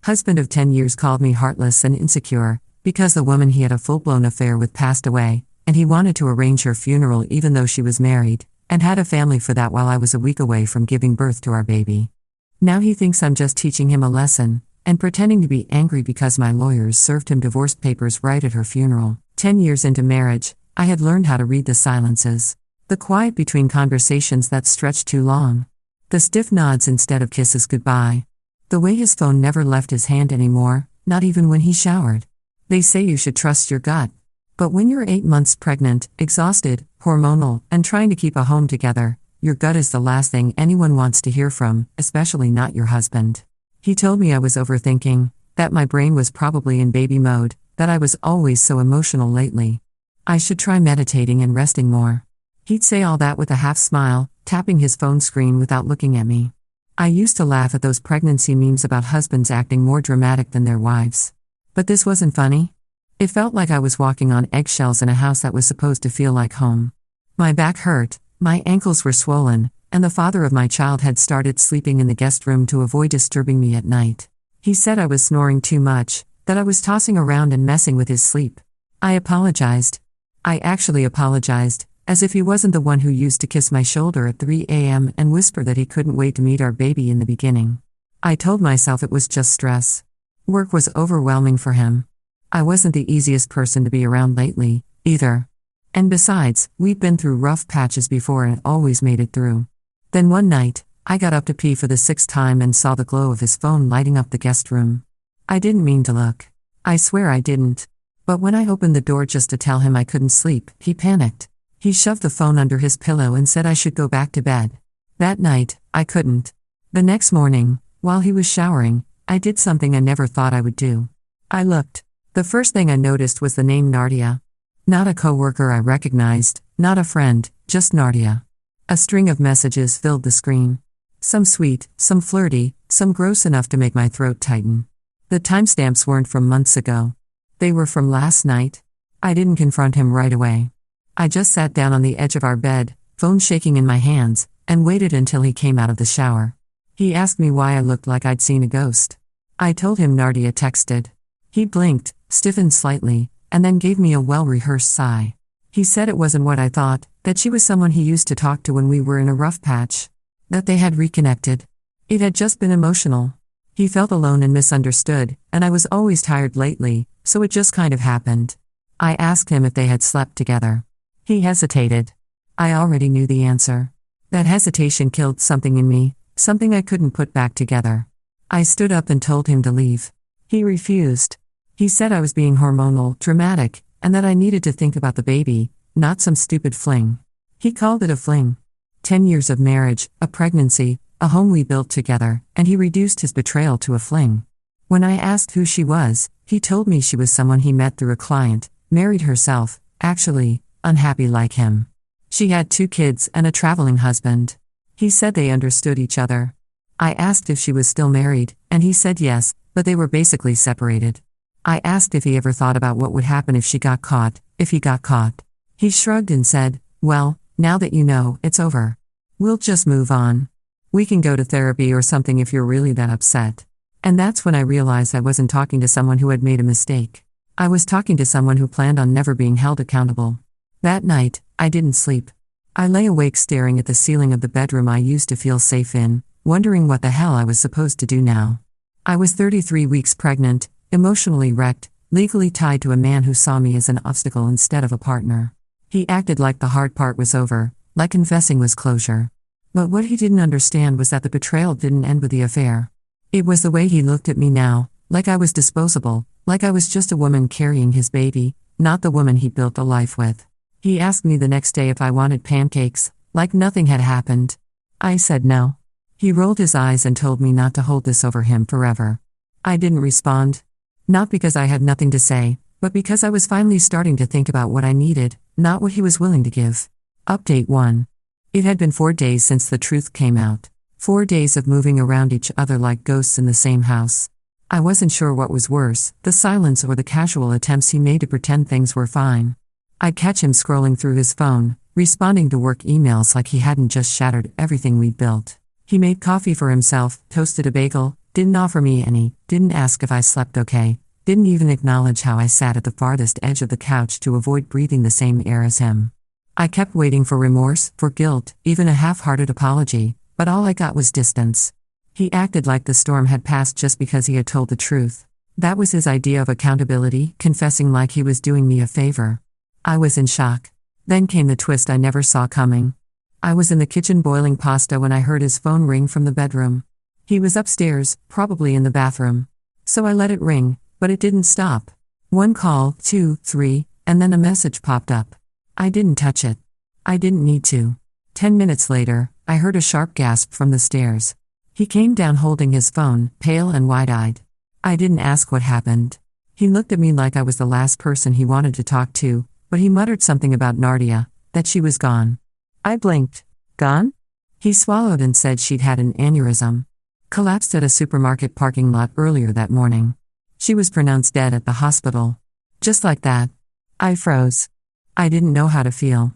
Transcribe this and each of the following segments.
Husband of 10 years called me heartless and insecure, because the woman he had a full-blown affair with passed away, and he wanted to arrange her funeral even though she was married, and had a family for that while I was a week away from giving birth to our baby. Now he thinks I'm just teaching him a lesson, and pretending to be angry because my lawyers served him divorce papers right at her funeral. 10 years into marriage, I had learned how to read the silences. The quiet between conversations that stretched too long. The stiff nods instead of kisses goodbye. The way his phone never left his hand anymore, not even when he showered. They say you should trust your gut. But when you're 8 months pregnant, exhausted, hormonal, and trying to keep a home together, your gut is the last thing anyone wants to hear from, especially not your husband. He told me I was overthinking, that my brain was probably in baby mode, that I was always so emotional lately. I should try meditating and resting more. He'd say all that with a half smile, tapping his phone screen without looking at me. I used to laugh at those pregnancy memes about husbands acting more dramatic than their wives. But this wasn't funny. It felt like I was walking on eggshells in a house that was supposed to feel like home. My back hurt, my ankles were swollen, and the father of my child had started sleeping in the guest room to avoid disturbing me at night. He said I was snoring too much, that I was tossing around and messing with his sleep. I apologized. I actually apologized, as if he wasn't the one who used to kiss my shoulder at 3 a.m. and whisper that he couldn't wait to meet our baby in the beginning. I told myself it was just stress. Work was overwhelming for him. I wasn't the easiest person to be around lately, either. And besides, we'd been through rough patches before and always made it through. Then one night, I got up to pee for the 6th time and saw the glow of his phone lighting up the guest room. I didn't mean to look. I swear I didn't. But when I opened the door just to tell him I couldn't sleep, he panicked. He shoved the phone under his pillow and said I should go back to bed. That night, I couldn't. The next morning, while he was showering, I did something I never thought I would do. I looked. The first thing I noticed was the name Nardia. Not a coworker I recognized, not a friend, just Nardia. A string of messages filled the screen. Some sweet, some flirty, some gross enough to make my throat tighten. The timestamps weren't from months ago. They were from last night. I didn't confront him right away. I just sat down on the edge of our bed, phone shaking in my hands, and waited until he came out of the shower. He asked me why I looked like I'd seen a ghost. I told him Nardia texted. He blinked, stiffened slightly, and then gave me a well-rehearsed sigh. He said it wasn't what I thought, that she was someone he used to talk to when we were in a rough patch. That they had reconnected. It had just been emotional. He felt alone and misunderstood, and I was always tired lately, so it just kind of happened. I asked him if they had slept together. He hesitated. I already knew the answer. That hesitation killed something in me, something I couldn't put back together. I stood up and told him to leave. He refused. He said I was being hormonal, dramatic, and that I needed to think about the baby, not some stupid fling. He called it a fling. 10 years of marriage, a pregnancy, a home we built together, and he reduced his betrayal to a fling. When I asked who she was, he told me she was someone he met through a client, married herself, actually, unhappy like him. She had 2 kids and a traveling husband. He said they understood each other. I asked if she was still married, and he said yes, but they were basically separated. I asked if he ever thought about what would happen if she got caught, if he got caught. He shrugged and said, well, now that you know, it's over. We'll just move on. We can go to therapy or something if you're really that upset. And that's when I realized I wasn't talking to someone who had made a mistake. I was talking to someone who planned on never being held accountable. That night, I didn't sleep. I lay awake staring at the ceiling of the bedroom I used to feel safe in, wondering what the hell I was supposed to do now. I was 33 weeks pregnant, emotionally wrecked, legally tied to a man who saw me as an obstacle instead of a partner. He acted like the hard part was over, like confessing was closure. But what he didn't understand was that the betrayal didn't end with the affair. It was the way he looked at me now, like I was disposable, like I was just a woman carrying his baby, not the woman he built a life with. He asked me the next day if I wanted pancakes, like nothing had happened. I said no. He rolled his eyes and told me not to hold this over him forever. I didn't respond. Not because I had nothing to say, but because I was finally starting to think about what I needed, not what he was willing to give. Update 1. It had been 4 days since the truth came out. 4 days of moving around each other like ghosts in the same house. I wasn't sure what was worse, the silence or the casual attempts he made to pretend things were fine. I'd catch him scrolling through his phone, responding to work emails like he hadn't just shattered everything we'd built. He made coffee for himself, toasted a bagel, Didn't offer me any, didn't ask if I slept okay, didn't even acknowledge how I sat at the farthest edge of the couch to avoid breathing the same air as him. I kept waiting for remorse, for guilt, even a half-hearted apology, but all I got was distance. He acted like the storm had passed just because he had told the truth. That was his idea of accountability, confessing like he was doing me a favor. I was in shock. Then came the twist I never saw coming. I was in the kitchen boiling pasta when I heard his phone ring from the bedroom. He was upstairs, probably in the bathroom. So I let it ring, but it didn't stop. 1 call, 2, 3, and then a message popped up. I didn't touch it. I didn't need to. 10 minutes later, I heard a sharp gasp from the stairs. He came down holding his phone, pale and wide-eyed. I didn't ask what happened. He looked at me like I was the last person he wanted to talk to, but he muttered something about Nardia, that she was gone. I blinked. Gone? He swallowed and said she'd had an aneurysm. Collapsed at a supermarket parking lot earlier that morning. She was pronounced dead at the hospital. Just like that. I froze. I didn't know how to feel.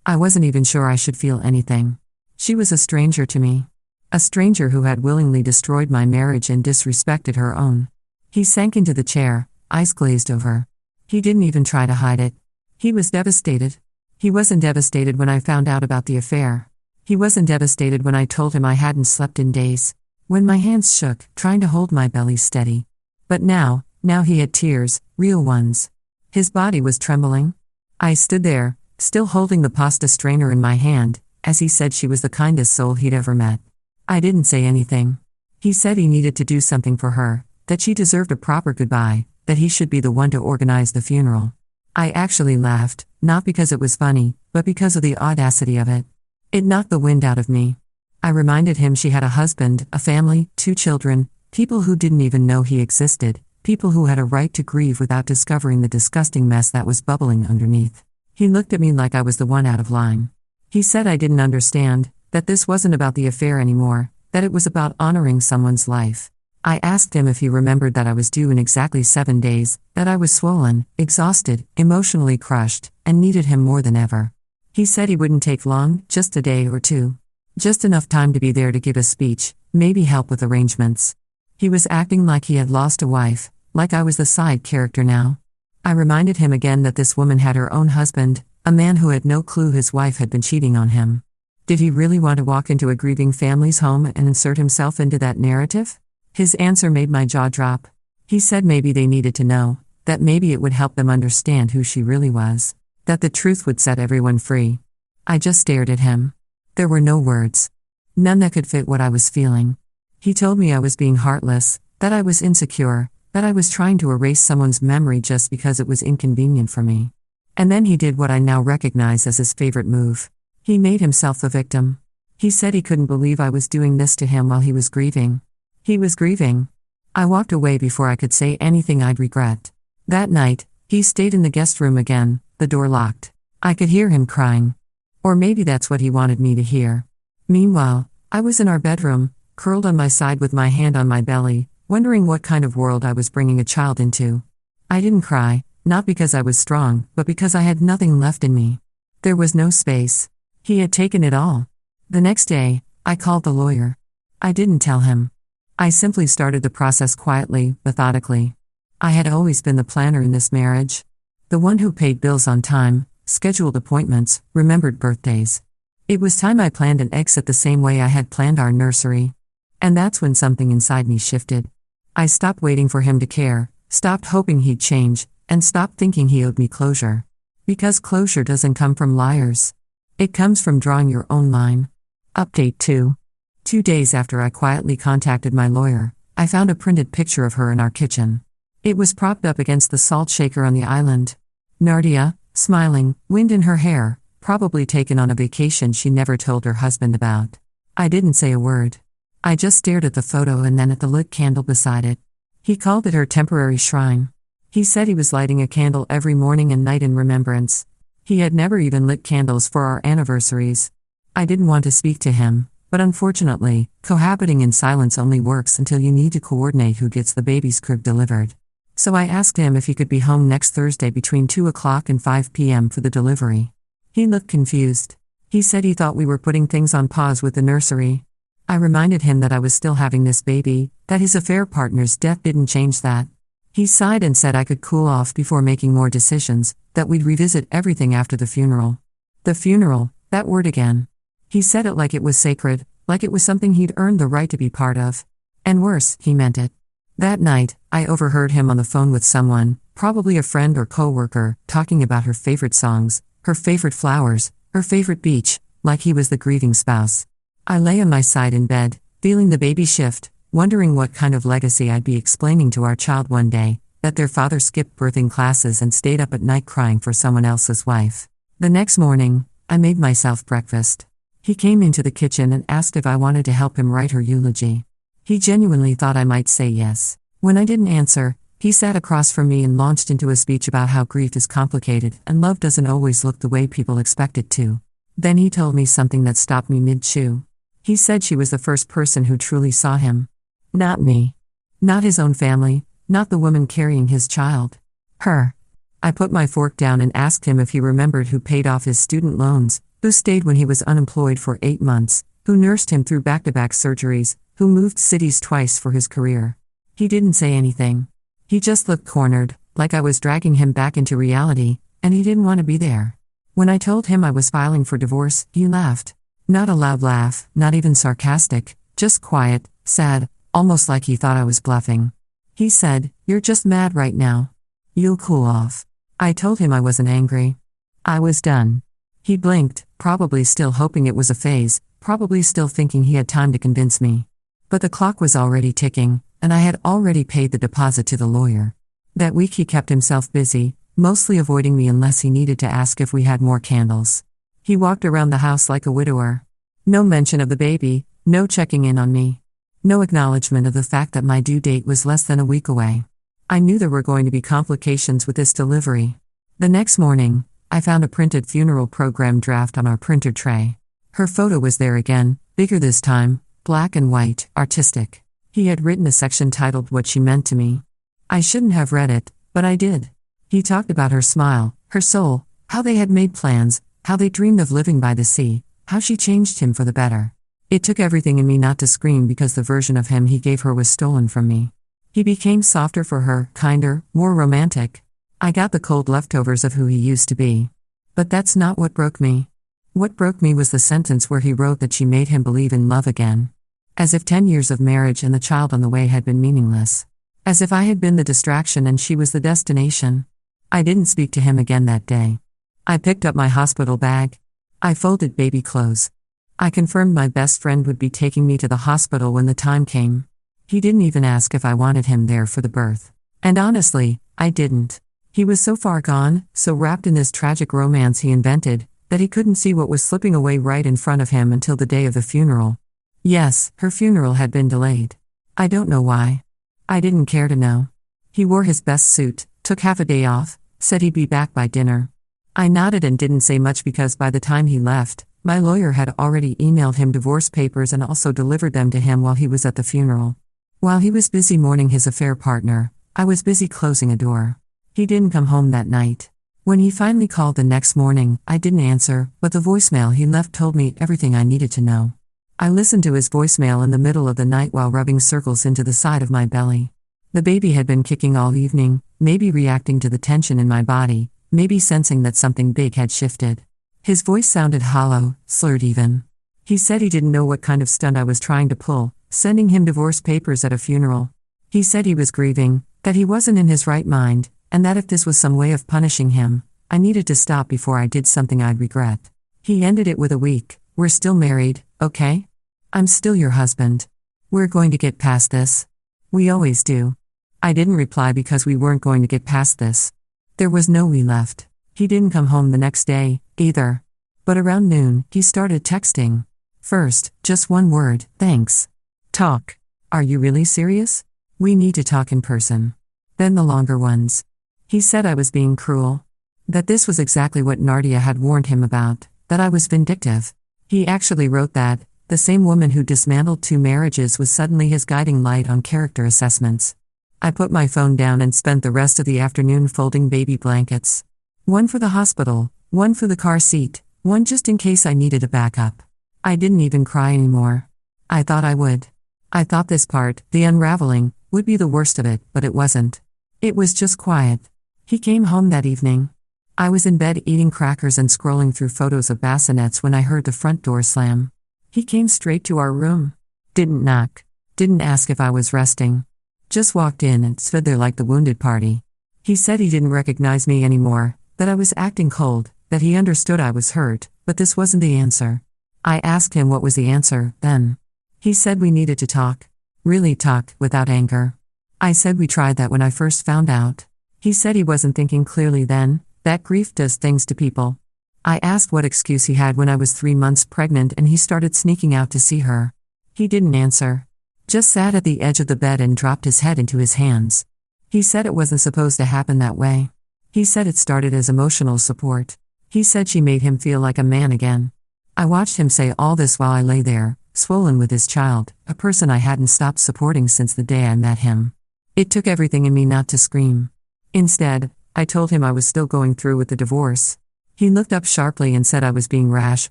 I wasn't even sure I should feel anything. She was a stranger to me. A stranger who had willingly destroyed my marriage and disrespected her own. He sank into the chair, eyes glazed over. He didn't even try to hide it. He was devastated. He wasn't devastated when I found out about the affair. He wasn't devastated when I told him I hadn't slept in days. When my hands shook, trying to hold my belly steady. But now he had tears, real ones. His body was trembling. I stood there, still holding the pasta strainer in my hand, as he said she was the kindest soul he'd ever met. I didn't say anything. He said he needed to do something for her, that she deserved a proper goodbye, that he should be the one to organize the funeral. I actually laughed, not because it was funny, but because of the audacity of it. It knocked the wind out of me. I reminded him she had a husband, a family, 2 children, people who didn't even know he existed, people who had a right to grieve without discovering the disgusting mess that was bubbling underneath. He looked at me like I was the one out of line. He said I didn't understand, that this wasn't about the affair anymore, that it was about honoring someone's life. I asked him if he remembered that I was due in exactly 7 days, that I was swollen, exhausted, emotionally crushed, and needed him more than ever. He said he wouldn't take long, just a day or 2. Just enough time to be there to give a speech, maybe help with arrangements. He was acting like he had lost a wife, like I was the side character now. I reminded him again that this woman had her own husband, a man who had no clue his wife had been cheating on him. Did he really want to walk into a grieving family's home and insert himself into that narrative? His answer made my jaw drop. He said maybe they needed to know, that maybe it would help them understand who she really was, that the truth would set everyone free. I just stared at him. There were no words. None that could fit what I was feeling. He told me I was being heartless, that I was insecure, that I was trying to erase someone's memory just because it was inconvenient for me. And then he did what I now recognize as his favorite move. He made himself the victim. He said he couldn't believe I was doing this to him while he was grieving. He was grieving. I walked away before I could say anything I'd regret. That night, he stayed in the guest room again, the door locked. I could hear him crying. Or maybe that's what he wanted me to hear. Meanwhile, I was in our bedroom, curled on my side with my hand on my belly, wondering what kind of world I was bringing a child into. I didn't cry, not because I was strong, but because I had nothing left in me. There was no space. He had taken it all. The next day, I called the lawyer. I didn't tell him. I simply started the process quietly, methodically. I had always been the planner in this marriage. The one who paid bills on time, scheduled appointments, remembered birthdays. It was time I planned an exit the same way I had planned our nursery. And that's when something inside me shifted. I stopped waiting for him to care, stopped hoping he'd change, and stopped thinking he owed me closure. Because closure doesn't come from liars. It comes from drawing your own line. Update 2. 2 days after I quietly contacted my lawyer, I found a printed picture of her in our kitchen. It was propped up against the salt shaker on the island. Nardia, smiling, wind in her hair, probably taken on a vacation she never told her husband about. I didn't say a word. I just stared at the photo and then at the lit candle beside it. He called it her temporary shrine. He said he was lighting a candle every morning and night in remembrance. He had never even lit candles for our anniversaries. I didn't want to speak to him, but unfortunately, cohabiting in silence only works until you need to coordinate who gets the baby's crib delivered. So I asked him if he could be home next Thursday between 2 o'clock and 5 p.m. for the delivery. He looked confused. He said he thought we were putting things on pause with the nursery. I reminded him that I was still having this baby, that his affair partner's death didn't change that. He sighed and said I could cool off before making more decisions, that we'd revisit everything after the funeral. The funeral, that word again. He said it like it was sacred, like it was something he'd earned the right to be part of. And worse, he meant it. That night, I overheard him on the phone with someone, probably a friend or coworker, talking about her favorite songs, her favorite flowers, her favorite beach, like he was the grieving spouse. I lay on my side in bed, feeling the baby shift, wondering what kind of legacy I'd be explaining to our child one day, that their father skipped birthing classes and stayed up at night crying for someone else's wife. The next morning, I made myself breakfast. He came into the kitchen and asked if I wanted to help him write her eulogy. He genuinely thought I might say yes. When I didn't answer, he sat across from me and launched into a speech about how grief is complicated and love doesn't always look the way people expect it to. Then he told me something that stopped me mid-chew. He said she was the first person who truly saw him. Not me. Not his own family, not the woman carrying his child. Her. I put my fork down and asked him if he remembered who paid off his student loans, who stayed when he was unemployed for 8 months, who nursed him through back-to-back surgeries, who moved cities twice for his career. He didn't say anything. He just looked cornered, like I was dragging him back into reality, and he didn't want to be there. When I told him I was filing for divorce, he laughed. Not a loud laugh, not even sarcastic, just quiet, sad, almost like he thought I was bluffing. He said, "You're just mad right now. You'll cool off." I told him I wasn't angry. I was done. He blinked, probably still hoping it was a phase, probably still thinking he had time to convince me. But the clock was already ticking, and I had already paid the deposit to the lawyer. That week he kept himself busy, mostly avoiding me unless he needed to ask if we had more candles. He walked around the house like a widower. No mention of the baby, no checking in on me. No acknowledgement of the fact that my due date was less than a week away. I knew there were going to be complications with this delivery. The next morning, I found a printed funeral program draft on our printer tray. Her photo was there again, bigger this time, black and white, artistic. He had written a section titled "What She Meant to Me." I shouldn't have read it, but I did. He talked about her smile, her soul, how they had made plans, how they dreamed of living by the sea, how she changed him for the better. It took everything in me not to scream because the version of him he gave her was stolen from me. He became softer for her, kinder, more romantic. I got the cold leftovers of who he used to be. But that's not what broke me. What broke me was the sentence where he wrote that she made him believe in love again. As if 10 years of marriage and the child on the way had been meaningless. As if I had been the distraction and she was the destination. I didn't speak to him again that day. I picked up my hospital bag. I folded baby clothes. I confirmed my best friend would be taking me to the hospital when the time came. He didn't even ask if I wanted him there for the birth. And honestly, I didn't. He was so far gone, so wrapped in this tragic romance he invented, that he couldn't see what was slipping away right in front of him until the day of the funeral. Yes, her funeral had been delayed. I don't know why. I didn't care to know. He wore his best suit, took half a day off, said he'd be back by dinner. I nodded and didn't say much because by the time he left, my lawyer had already emailed him divorce papers and also delivered them to him while he was at the funeral. While he was busy mourning his affair partner, I was busy closing a door. He didn't come home that night. When he finally called the next morning, I didn't answer, but the voicemail he left told me everything I needed to know. I listened to his voicemail in the middle of the night while rubbing circles into the side of my belly. The baby had been kicking all evening, maybe reacting to the tension in my body, maybe sensing that something big had shifted. His voice sounded hollow, slurred even. He said he didn't know what kind of stunt I was trying to pull, sending him divorce papers at a funeral. He said he was grieving, that he wasn't in his right mind, and that if this was some way of punishing him, I needed to stop before I did something I'd regret. He ended it with a weak, "We're still married, okay? I'm still your husband. We're going to get past this. We always do." I didn't reply because we weren't going to get past this. There was no we left. He didn't come home the next day, either. But around noon, he started texting. First, just one word, "Thanks." Talk. Are you really serious? We need to talk in person. Then the longer ones. He said I was being cruel. That this was exactly what Nardia had warned him about, that I was vindictive. He actually wrote that the same woman who dismantled 2 marriages was suddenly his guiding light on character assessments. I put my phone down and spent the rest of the afternoon folding baby blankets. One for the hospital, one for the car seat, one just in case I needed a backup. I didn't even cry anymore. I thought I would. I thought this part, the unraveling, would be the worst of it, but it wasn't. It was just quiet. He came home that evening. I was in bed eating crackers and scrolling through photos of bassinets when I heard the front door slam. He came straight to our room. Didn't knock. Didn't ask if I was resting. Just walked in and stood there like the wounded party. He said he didn't recognize me anymore, that I was acting cold, that he understood I was hurt, but this wasn't the answer. I asked him what was the answer, then. He said we needed to talk. Really talk, without anger. I said we tried that when I first found out. He said he wasn't thinking clearly then, that grief does things to people. I asked what excuse he had when I was 3 months pregnant and he started sneaking out to see her. He didn't answer. Just sat at the edge of the bed and dropped his head into his hands. He said it wasn't supposed to happen that way. He said it started as emotional support. He said she made him feel like a man again. I watched him say all this while I lay there, swollen with his child, a person I hadn't stopped supporting since the day I met him. It took everything in me not to scream. Instead, I told him I was still going through with the divorce. He looked up sharply and said I was being rash,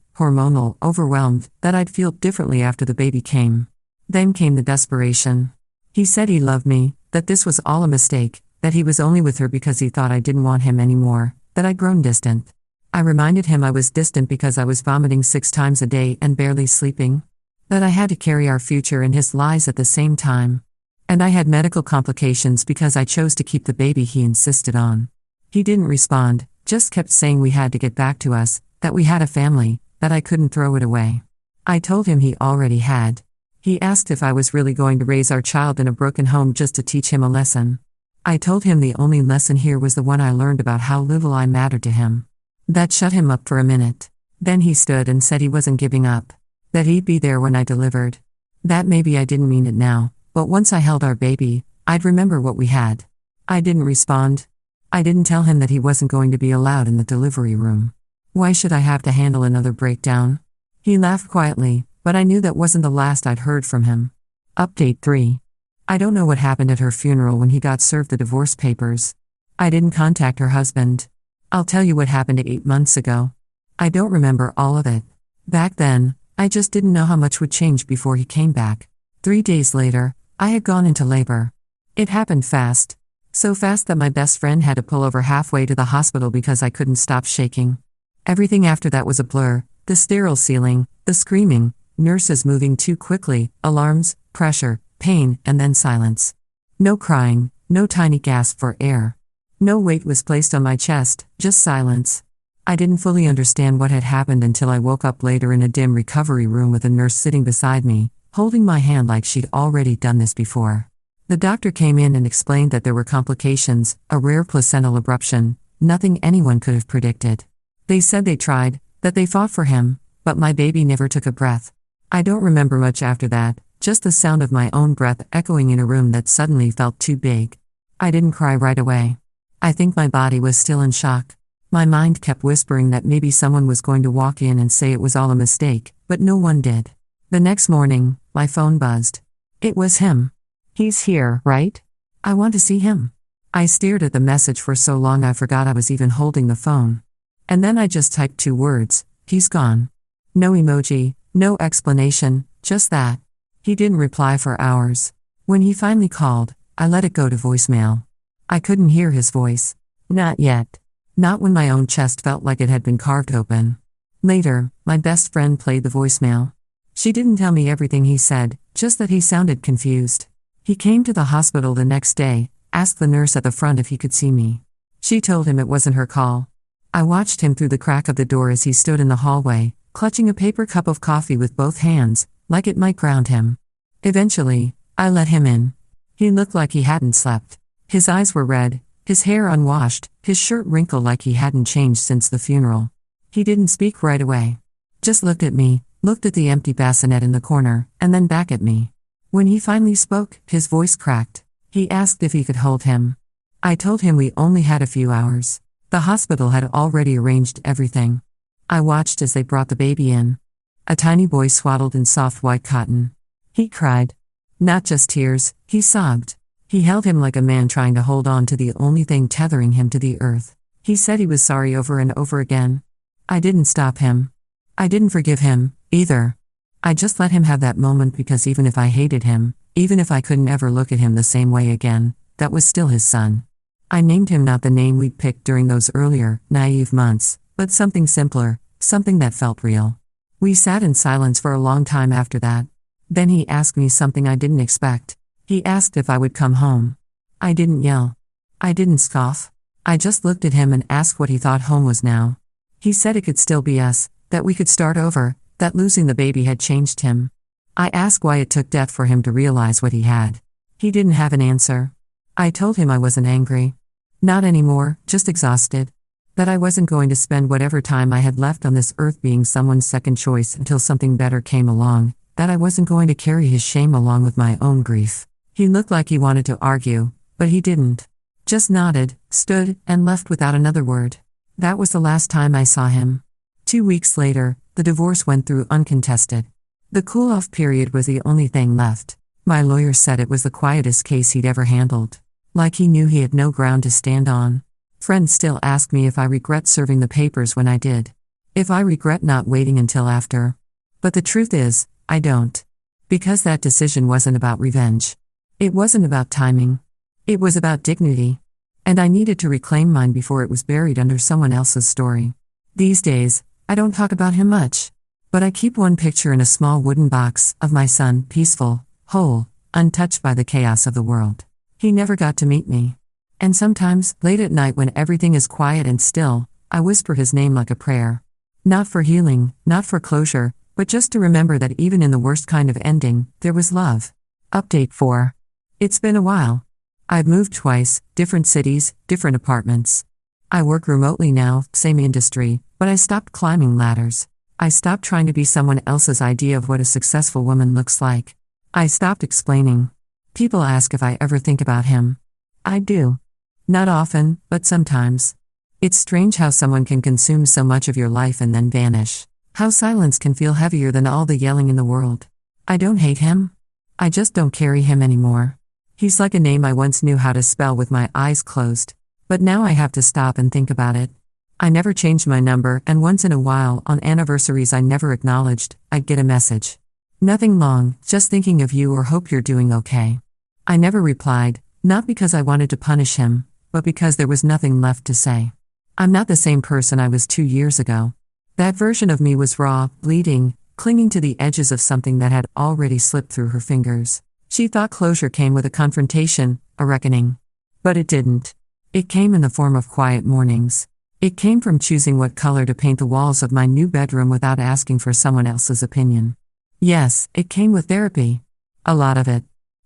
hormonal, overwhelmed, that I'd feel differently after the baby came. Then came the desperation. He said he loved me, that this was all a mistake, that he was only with her because he thought I didn't want him anymore, that I'd grown distant. I reminded him I was distant because I was vomiting 6 times a day and barely sleeping. That I had to carry our future and his lies at the same time. And I had medical complications because I chose to keep the baby he insisted on. He didn't respond, just kept saying we had to get back to us, that we had a family, that I couldn't throw it away. I told him he already had. He asked if I was really going to raise our child in a broken home just to teach him a lesson. I told him the only lesson here was the one I learned about how little I mattered to him. That shut him up for a minute. Then he stood and said he wasn't giving up. That he'd be there when I delivered. That maybe I didn't mean it now, but once I held our baby, I'd remember what we had. I didn't respond. I didn't tell him that he wasn't going to be allowed in the delivery room. Why should I have to handle another breakdown? He laughed quietly, but I knew that wasn't the last I'd heard from him. Update 3. I don't know what happened at her funeral when he got served the divorce papers. I didn't contact her husband. I'll tell you what happened 8 months ago. I don't remember all of it. Back then, I just didn't know how much would change before he came back. 3 days later, I had gone into labor. It happened fast. So fast that my best friend had to pull over halfway to the hospital because I couldn't stop shaking. Everything after that was a blur, the sterile ceiling, the screaming, nurses moving too quickly, alarms, pressure, pain, and then silence. No crying, no tiny gasp for air. No weight was placed on my chest, just silence. I didn't fully understand what had happened until I woke up later in a dim recovery room with a nurse sitting beside me, holding my hand like she'd already done this before. The doctor came in and explained that there were complications, a rare placental abruption, nothing anyone could have predicted. They said they tried, that they fought for him, but my baby never took a breath. I don't remember much after that, just the sound of my own breath echoing in a room that suddenly felt too big. I didn't cry right away. I think my body was still in shock. My mind kept whispering that maybe someone was going to walk in and say it was all a mistake, but no one did. The next morning, my phone buzzed. It was him. He's here, right? I want to see him. I stared at the message for so long I forgot I was even holding the phone. And then I just typed 2 words, he's gone. No emoji, no explanation, just that. He didn't reply for hours. When he finally called, I let it go to voicemail. I couldn't hear his voice. Not yet. Not when my own chest felt like it had been carved open. Later, my best friend played the voicemail. She didn't tell me everything he said, just that he sounded confused. He came to the hospital the next day, asked the nurse at the front if he could see me. She told him it wasn't her call. I watched him through the crack of the door as he stood in the hallway, clutching a paper cup of coffee with both hands, like it might ground him. Eventually, I let him in. He looked like he hadn't slept. His eyes were red, his hair unwashed, his shirt wrinkled like he hadn't changed since the funeral. He didn't speak right away. Just looked at me, looked at the empty bassinet in the corner, and then back at me. When he finally spoke, his voice cracked. He asked if he could hold him. I told him we only had a few hours. The hospital had already arranged everything. I watched as they brought the baby in. A tiny boy swaddled in soft white cotton. He cried. Not just tears, he sobbed. He held him like a man trying to hold on to the only thing tethering him to the earth. He said he was sorry over and over again. I didn't stop him. I didn't forgive him, either. I just let him have that moment because even if I hated him, even if I couldn't ever look at him the same way again, that was still his son. I named him not the name we'd picked during those earlier, naive months, but something simpler, something that felt real. We sat in silence for a long time after that. Then he asked me something I didn't expect. He asked if I would come home. I didn't yell. I didn't scoff. I just looked at him and asked what he thought home was now. He said it could still be us, that we could start over, that losing the baby had changed him. I asked why it took death for him to realize what he had. He didn't have an answer. I told him I wasn't angry. Not anymore, just exhausted. That I wasn't going to spend whatever time I had left on this earth being someone's second choice until something better came along, that I wasn't going to carry his shame along with my own grief. He looked like he wanted to argue, but he didn't. Just nodded, stood, and left without another word. That was the last time I saw him. 2 weeks later, the divorce went through uncontested. The cool-off period was the only thing left. My lawyer said it was the quietest case he'd ever handled. Like he knew he had no ground to stand on. Friends still ask me if I regret serving the papers when I did. If I regret not waiting until after. But the truth is, I don't. Because that decision wasn't about revenge. It wasn't about timing. It was about dignity. And I needed to reclaim mine before it was buried under someone else's story. These days, I don't talk about him much. But I keep one picture in a small wooden box of my son, peaceful, whole, untouched by the chaos of the world. He never got to meet me. And sometimes, late at night when everything is quiet and still, I whisper his name like a prayer. Not for healing, not for closure, but just to remember that even in the worst kind of ending, there was love. Update 4. It's been a while. I've moved twice, different cities, different apartments. I work remotely now, same industry, but I stopped climbing ladders. I stopped trying to be someone else's idea of what a successful woman looks like. I stopped explaining. People ask if I ever think about him. I do. Not often, but sometimes. It's strange how someone can consume so much of your life and then vanish. How silence can feel heavier than all the yelling in the world. I don't hate him. I just don't carry him anymore. He's like a name I once knew how to spell with my eyes closed. But now I have to stop and think about it. I never changed my number, and once in a while, on anniversaries I never acknowledged, I'd get a message. Nothing long, just thinking of you or hope you're doing okay. I never replied, not because I wanted to punish him, but because there was nothing left to say. I'm not the same person I was 2 years ago. That version of me was raw, bleeding, clinging to the edges of something that had already slipped through her fingers. She thought closure came with a confrontation, a reckoning. But it didn't. It came in the form of quiet mornings. It came from choosing what color to paint the walls of my new bedroom without asking for someone else's opinion. Yes, it came with therapy. A lot of it.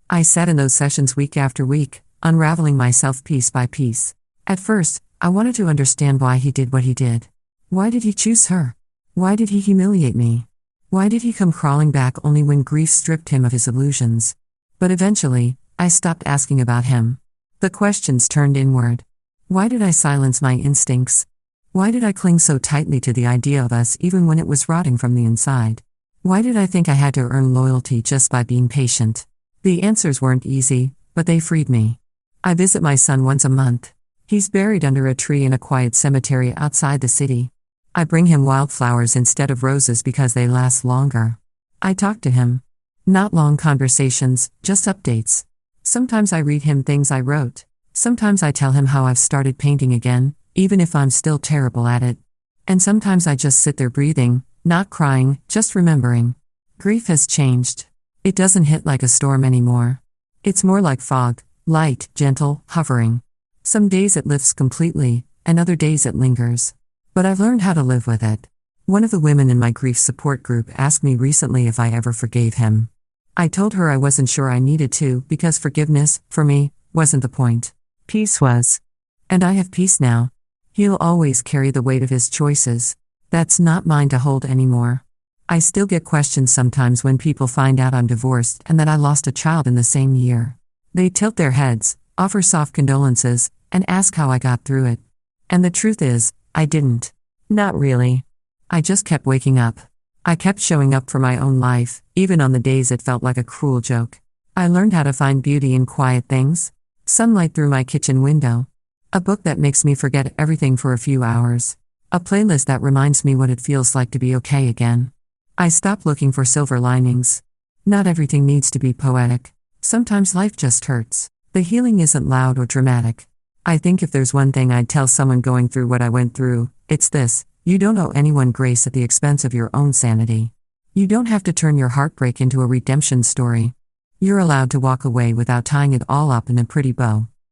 I sat in those sessions week after week, unraveling myself piece by piece. At first, I wanted to understand why he did what he did. Why did he choose her? Why did he humiliate me? Why did he come crawling back only when grief stripped him of his illusions? But eventually, I stopped asking about him. The questions turned inward. Why did I silence my instincts? Why did I cling so tightly to the idea of us even when it was rotting from the inside? Why did I think I had to earn loyalty just by being patient? The answers weren't easy, but they freed me. I visit my son once a month. He's buried under a tree in a quiet cemetery outside the city. I bring him wildflowers instead of roses because they last longer. I talk to him. Not long conversations, just updates. Sometimes I read him things I wrote. Sometimes I tell him how I've started painting again, even if I'm still terrible at it. And sometimes I just sit there breathing, not crying, just remembering. Grief has changed. It doesn't hit like a storm anymore. It's more like fog, light, gentle, hovering. Some days it lifts completely, and other days it lingers. But I've learned how to live with it. One of the women in my grief support group asked me recently if I ever forgave him. I told her I wasn't sure I needed to because forgiveness, for me, wasn't the point. Peace was. And I have peace now. He'll always carry the weight of his choices. That's not mine to hold anymore. I still get questions sometimes when people find out I'm divorced and that I lost a child in the same year. They tilt their heads, offer soft condolences, and ask how I got through it. And the truth is, I didn't. Not really. I just kept waking up. I kept showing up for my own life, even on the days it felt like a cruel joke. I learned how to find beauty in quiet things. Sunlight through my kitchen window. A book that makes me forget everything for a few hours. A playlist that reminds me what it feels like to be okay again. I stopped looking for silver linings. Not everything needs to be poetic. Sometimes life just hurts. The healing isn't loud or dramatic. I think if there's one thing I'd tell someone going through what I went through, it's this: you don't owe anyone grace at the expense of your own sanity. You don't have to turn your heartbreak into a redemption story. You're allowed to walk away without tying it all up in a pretty bow.